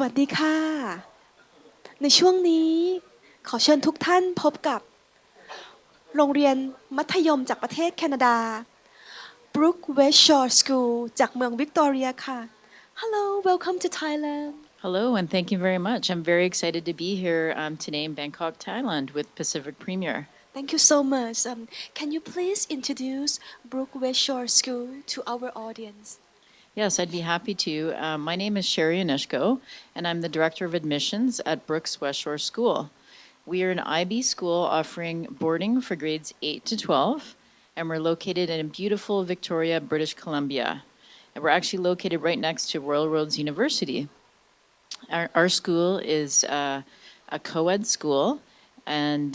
วัสดีค่ะในช่วงนี้ขอเชิญทุกท่านพบกับโรงเรียนมัธยมจากประเทศแคนาดา Brook Westshore School จากเมืองวิกตอเรียค่ะ Hello welcome to Thailand Hello, and thank you very much. I'm very excited to be here today in Bangkok, Thailand with Pacific Premier. Thank you so much can you please introduce Brook Westshore School to our audience Yes, I'd be happy to. My name is Sherry Anishko, and I'm the Director of Admissions at Brook Westshore School. We are an IB school offering boarding for grades 8 to 12, and we're located in beautiful Victoria, British Columbia. And we're actually located right next to Royal Roads University. Our school is a co-ed school, and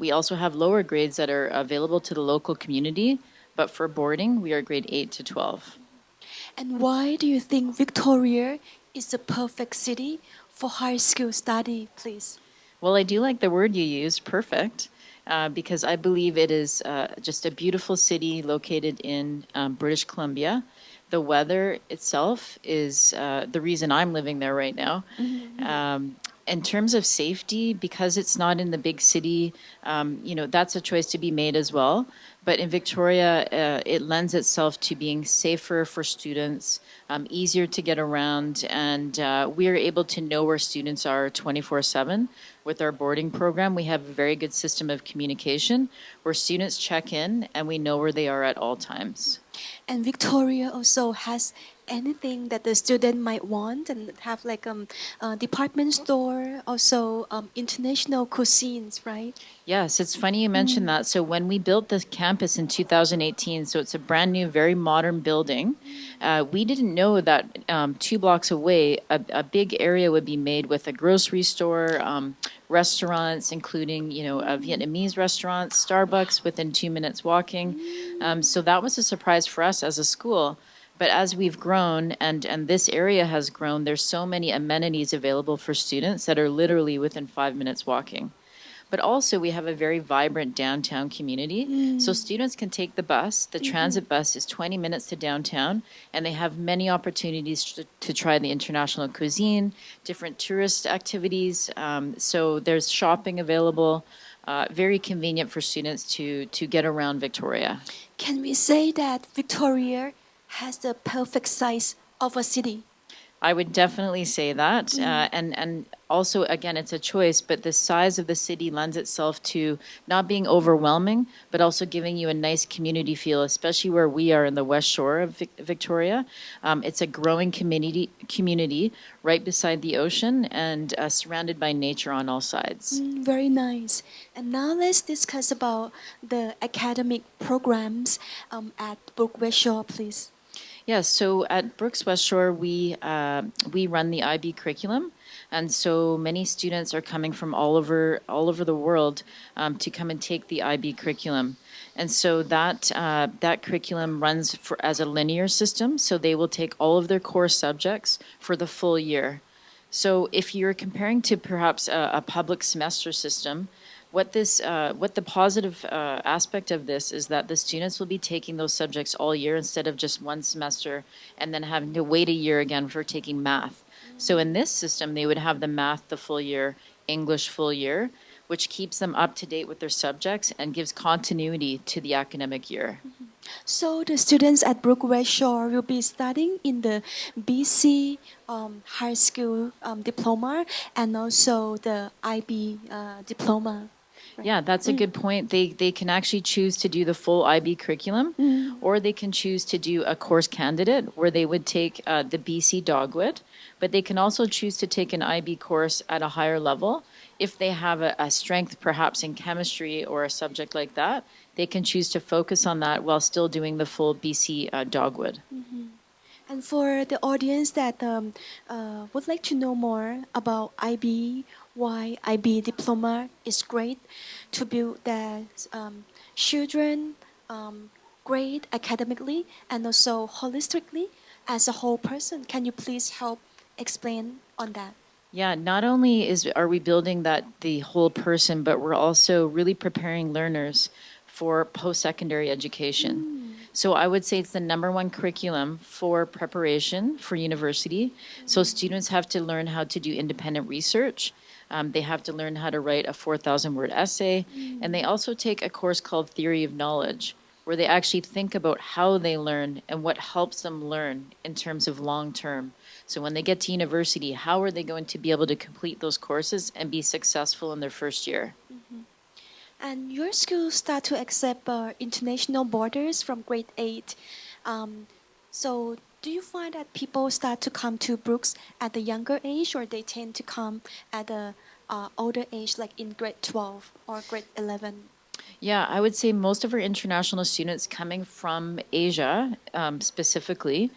we also have lower grades that are available to the local community, but for boarding, we are grade 8 to 12. and why do you think Victoria is the perfect city for high school study please Well, I do like the word you used, perfect, because I believe it is just a beautiful city located in British Columbia. The weather itself is the reason I'm living there right now. In terms of safety, because it's not in the big city, that's a choice to be made as well. But in Victoria, it lends itself to being safer for students, easier to get around, and we are able to know where students are 24/7. With our boarding program, we have a very good system of communication where students check in and we know where they are at all times. And Victoria also has anything that the student might want and have like a department store, also international cuisines, right? Yes, it's funny you mentioned that. So when we built this campus in 2018, so it's a brand new, very modern building, we didn't know that 2 blocks away, a big area would be made with a grocery store, restaurants, including, a Vietnamese restaurant, Starbucks within 2 minutes walking. So that was a surprise for us as a school. But as we've grown and this area has grown, there's so many amenities available for students that are literally within 5 minutes walking. But also we have a very vibrant downtown community. So students can take the bus. The transit bus is 20 minutes to downtown, and they have many opportunities to try the international cuisine, different tourist activities. So there's shopping available, very convenient for students to get around Victoria. Can we say that Victoria has the perfect size of a city? I would definitely say that. And also, again, it's a choice, but the size of the city lends itself to not being overwhelming, but also giving you a nice community feel, especially where we are in the West Shore of Victoria. It's a growing community right beside the ocean and surrounded by nature on all sides. Very nice. And now let's discuss about the academic programs at Brook Westshore, please. Yes, so at Brook Westshore, we run the IB curriculum, and so many students are coming from all over the world to come and take the IB curriculum, and so that curriculum runs as a linear system. So they will take all of their core subjects for the full year. So if you're comparing to perhaps a public semester system, what the positive aspect of this is that the students will be taking those subjects all year instead of just one semester and then having to wait a year again for taking math. So in this system, they would have the math the full year, English full year, which keeps them up to date with their subjects and gives continuity to the academic year. So the students at Brook Westshore will be studying in the BC high school diploma and also the IB diploma. Yeah, that's a good point. They can actually choose to do the full IB curriculum, or they can choose to do a course candidate where they would take the BC Dogwood, but they can also choose to take an IB course at a higher level. If they have a strength perhaps in chemistry or a subject like that, they can choose to focus on that while still doing the full BC Dogwood. And for the audience that would like to know more about IB, why IB diploma is great to build their children great academically and also holistically as a whole person. Can you please help explain on that? Yeah, not only are we building the whole person, but we're also really preparing learners for post-secondary education. So I would say it's the number one curriculum for preparation for university. So students have to learn how to do independent research. They have to learn how to write a 4,000 word essay. And they also take a course called Theory of Knowledge, where they actually think about how they learn and what helps them learn in terms of long term. So when they get to university, how are they going to be able to complete those courses and be successful in their first year? And your school start to accept international boarders from grade 8. Um, so do you find that people start to come to Brooks at the younger age, or they tend to come at the older age, like in grade 12 or grade 11? Yeah, I would say most of our international students coming from Asia, specifically,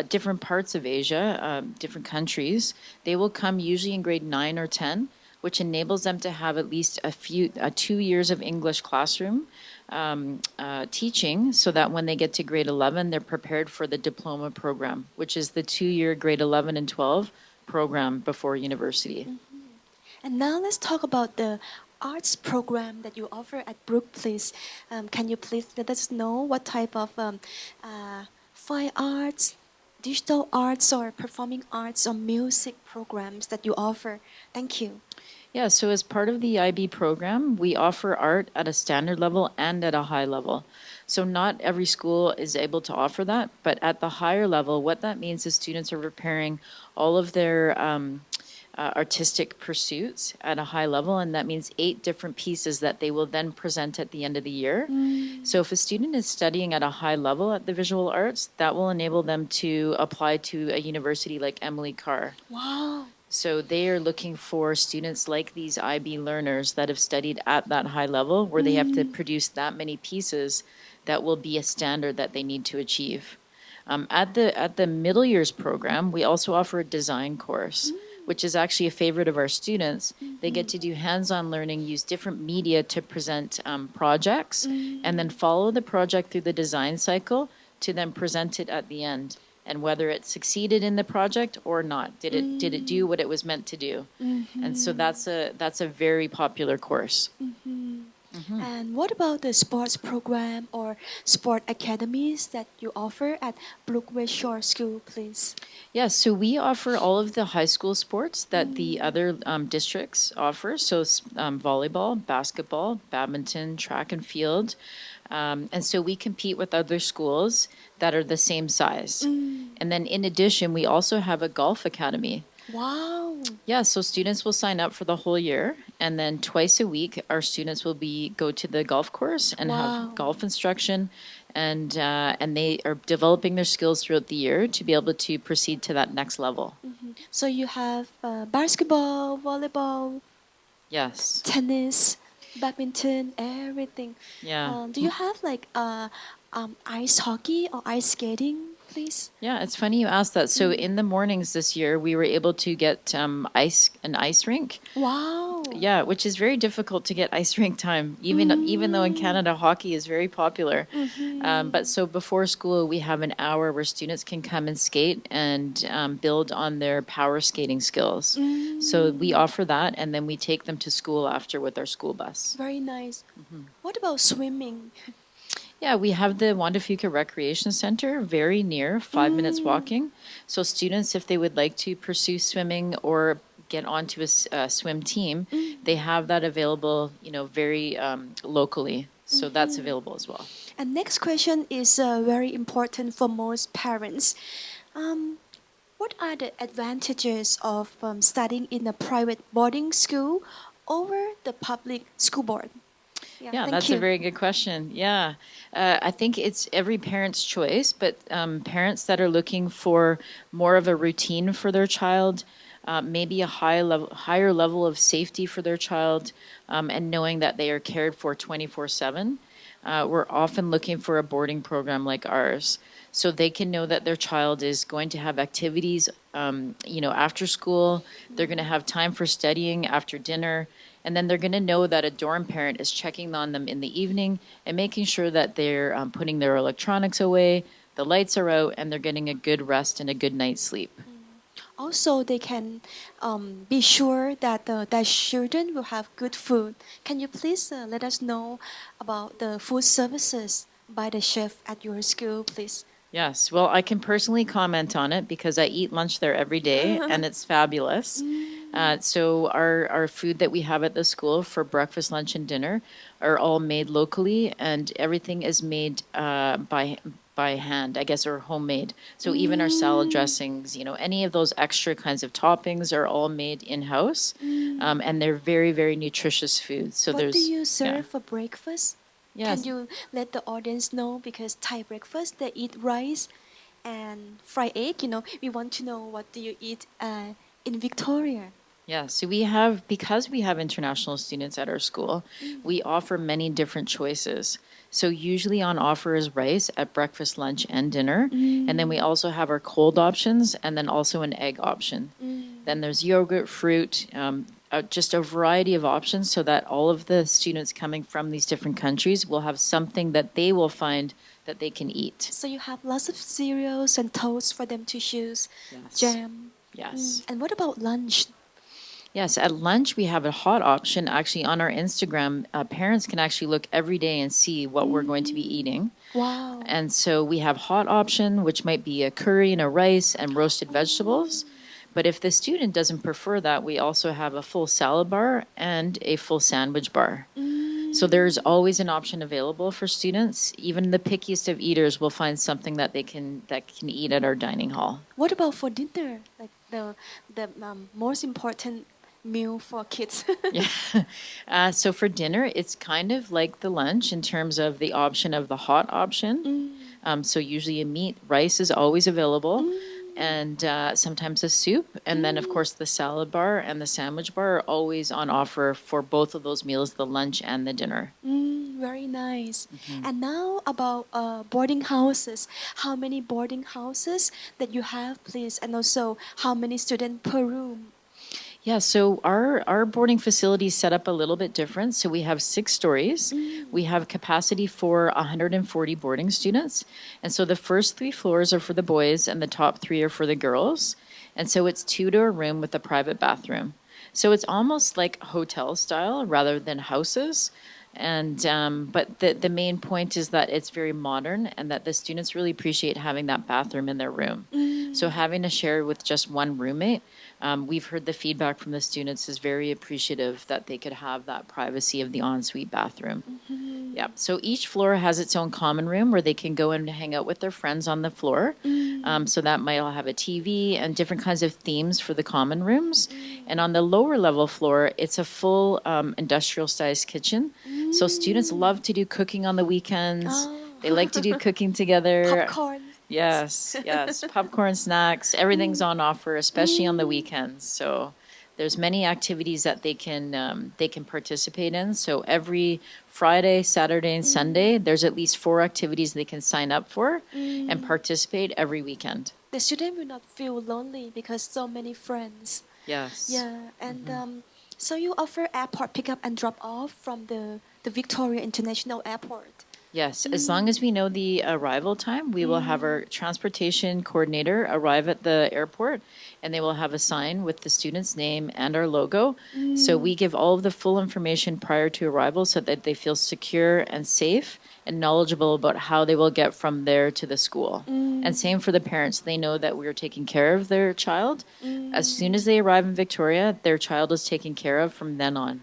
different parts of Asia, different countries, they will come usually in grade 9 or 10, which enables them to have at least 2 years of English classroom teaching, so that when they get to grade 11, they're prepared for the diploma program, which is the 2 year grade 11 and 12 program before university. And now let's talk about the arts program that you offer at Brook, please. Can you please let us know what type of fine arts, digital arts, or performing arts or music programs that you offer? Thank you. Yeah, so as part of the IB program, we offer art at a standard level and at a high level. So not every school is able to offer that, but at the higher level, what that means is students are preparing all of their artistic pursuits at a high level, and that means 8 different pieces that they will then present at the end of the year. So if a student is studying at a high level at the visual arts, that will enable them to apply to a university like Emily Carr. Wow. So they are looking for students like these IB learners that have studied at that high level, where they have to produce that many pieces that will be a standard that they need to achieve. At the middle years program, we also offer a design course, which is actually a favorite of our students. They get to do hands-on learning, use different media to present projects, and then follow the project through the design cycle to then present it at the end. And whether it succeeded in the project or not, did it do what it was meant to do? And so that's a very popular course. And what about the sports program or sport academies that you offer at Brook Westshore School, please? Yeah, so we offer all of the high school sports that the other districts offer. So volleyball, basketball, badminton, track and field. And so we compete with other schools that are the same size. And then in addition, we also have a golf academy. Wow. Yeah, so students will sign up for the whole year, and then twice a week, our students will go to the golf course and Wow. have golf instruction, and they are developing their skills throughout the year to be able to proceed to that next level. So you have basketball, volleyball, Yes. tennis, badminton, everything. Yeah. Do you have like ice hockey or ice skating, please? Yeah, it's funny you asked that. So in the mornings this year, we were able to get an ice rink. Wow. Yeah, which is very difficult to get ice rink time, even though in Canada hockey is very popular. But so before school, we have an hour where students can come and skate and build on their power skating skills. So we offer that, and then we take them to school after with our school bus. Very nice. What about swimming? Yeah, we have the Juan de Fuca Recreation Center very near, 5 minutes walking. So students, if they would like to pursue swimming or get onto a swim team, they have that available, very locally. So that's available as well. And next question is very important for most parents. What are the advantages of studying in a private boarding school over the public school board? Yeah, thank that's you. a very good question. Yeah, I think it's every parent's choice, but parents that are looking for more of a routine for their child, maybe a higher level of safety for their child, and knowing that they are cared for 24/7, we're often looking for a boarding program like ours, so they can know that their child is going to have activities, after school. They're going to have time for studying after dinner. And then they're going to know that a dorm parent is checking on them in the evening and making sure that they're putting their electronics away, the lights are out, and they're getting a good rest and a good night's sleep. Also, they can be sure that their children will have good food. Can you please let us know about the food services by the chef at your school, please? Yes. Well, I can personally comment on it because I eat lunch there every day and it's fabulous. So our food that we have at the school for breakfast, lunch, and dinner are all made locally, and everything is made by hand, I guess, or homemade. So even our salad dressings, any of those extra kinds of toppings are all made in house, and they're very, very nutritious foods. So What do you yeah. serve for breakfast? Can Yes. you let the audience know? Because Thai breakfast, they eat rice and fried egg. We want to know what do you eat in Victoria. Yeah, so because we have international students at our school, we offer many different choices. So usually on offer is rice at breakfast, lunch, and dinner. And then we also have our cold options and then also an egg option. Then there's yogurt, fruit, just a variety of options so that all of the students coming from these different countries will have something that they will find that they can eat. So you have lots of cereals and toast for them to choose, Yes. jam. Yes. And what about lunch? Yes, at lunch we have a hot option. Actually, on our Instagram, parents can actually look every day and see what we're going to be eating. Wow. And so we have hot option, which might be a curry and a rice and roasted vegetables. But if the student doesn't prefer that, we also have a full salad bar and a full sandwich bar. So there's always an option available for students. Even the pickiest of eaters will find something that they can eat at our dining hall. What about for dinner? Like the most important meal for kids. Yeah. So for dinner, it's kind of like the lunch in terms of the option of the hot option. So usually a meat, rice is always available, and sometimes a soup. And then, of course, the salad bar and the sandwich bar are always on offer for both of those meals, the lunch and the dinner. Very nice. And now about boarding houses. How many boarding houses that you have, please? And also, how many students per room? Yeah, so our boarding facility is set up a little bit different. So we have 6 stories. We have capacity for 140 boarding students. And so the first 3 floors are for the boys and the top 3 are for the girls. And so it's 2 to a room with a private bathroom. So it's almost like hotel style rather than houses. And but the main point is that it's very modern and that the students really appreciate having that bathroom in their room. So having to share with just one roommate, we've heard the feedback from the students is very appreciative that they could have that privacy of the ensuite bathroom. Yeah. So each floor has its own common room where they can go and hang out with their friends on the floor. So that might all have a TV and different kinds of themes for the common rooms. And on the lower level floor, it's a full industrial sized kitchen. So students love to do cooking on the weekends. They like to do cooking together. Popcorn. Yes, yes. Popcorn, snacks, everything's on offer, especially on the weekends. So there's many activities that they can participate in. So every Friday, Saturday, and Sunday, there's at least 4 activities they can sign up for and participate every weekend. The student will not feel lonely because so many friends. Yes. Yeah, and so you offer airport pickup and drop off from the Victoria International Airport. Yes, as long as we know the arrival time, we will have our transportation coordinator arrive at the airport and they will have a sign with the student's name and our logo. So we give all of the full information prior to arrival so that they feel secure and safe and knowledgeable about how they will get from there to the school. And same for the parents. They know that we're taking care of their child. As soon as they arrive in Victoria, their child is taken care of from then on.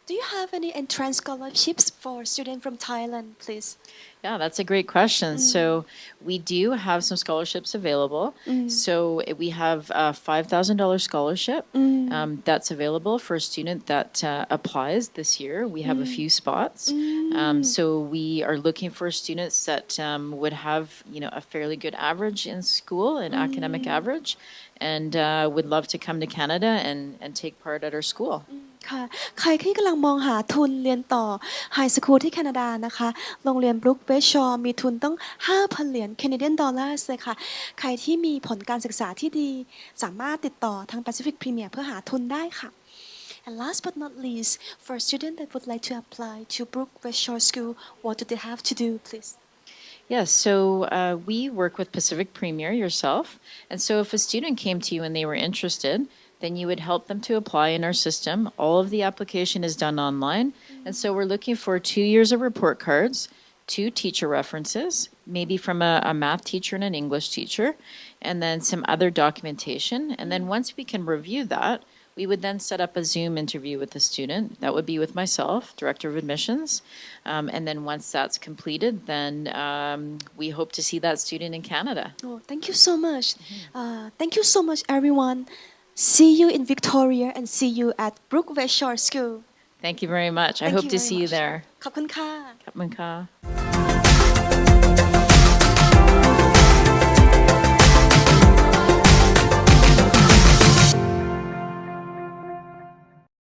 Do you have any entrance scholarships for students from Thailand, please? Yeah, that's a great question. So we do have some scholarships available. So we have a $5,000 scholarship that's available for a student that applies this year. We have a few spots. So we are looking for students that would have, a fairly good average in school, an academic average, and would love to come to Canada and take part at our school. ค่ะใครที่กำลังมองหาทุนเรียนต่อไฮสคูลที่แคนาดานะคะโรงเรียน Brook Westshore มีทุนต้อง 5,000 เหรียญ Canadian dollars เลยค่ะใครที่มีผลการศึกษาที่ดีสามารถติดต่อทาง Pacific Premier เพื่อหาทุนได้ค่ะ And last but not least for a student that would like to apply to Brook Westshore School what do they have to do please Yes, so we work with Pacific Premier yourself. And so if a student came to you and they were interested, then you would help them to apply in our system. All of the application is done online. And so we're looking for 2 years of report cards, 2 teacher references, maybe from a math teacher and an English teacher, and then some other documentation. And then once we can review that, we would then set up a Zoom interview with the student. That would be with myself, Director of Admissions. And then once that's completed, then we hope to see that student in Canada. Oh, thank you so much. Thank you so much, everyone. See you in Victoria and see you at Brook Westshore School. Thank you very much. I Thank hope you to very see you much. there. ขอบคุณค่ะ Kapman ka.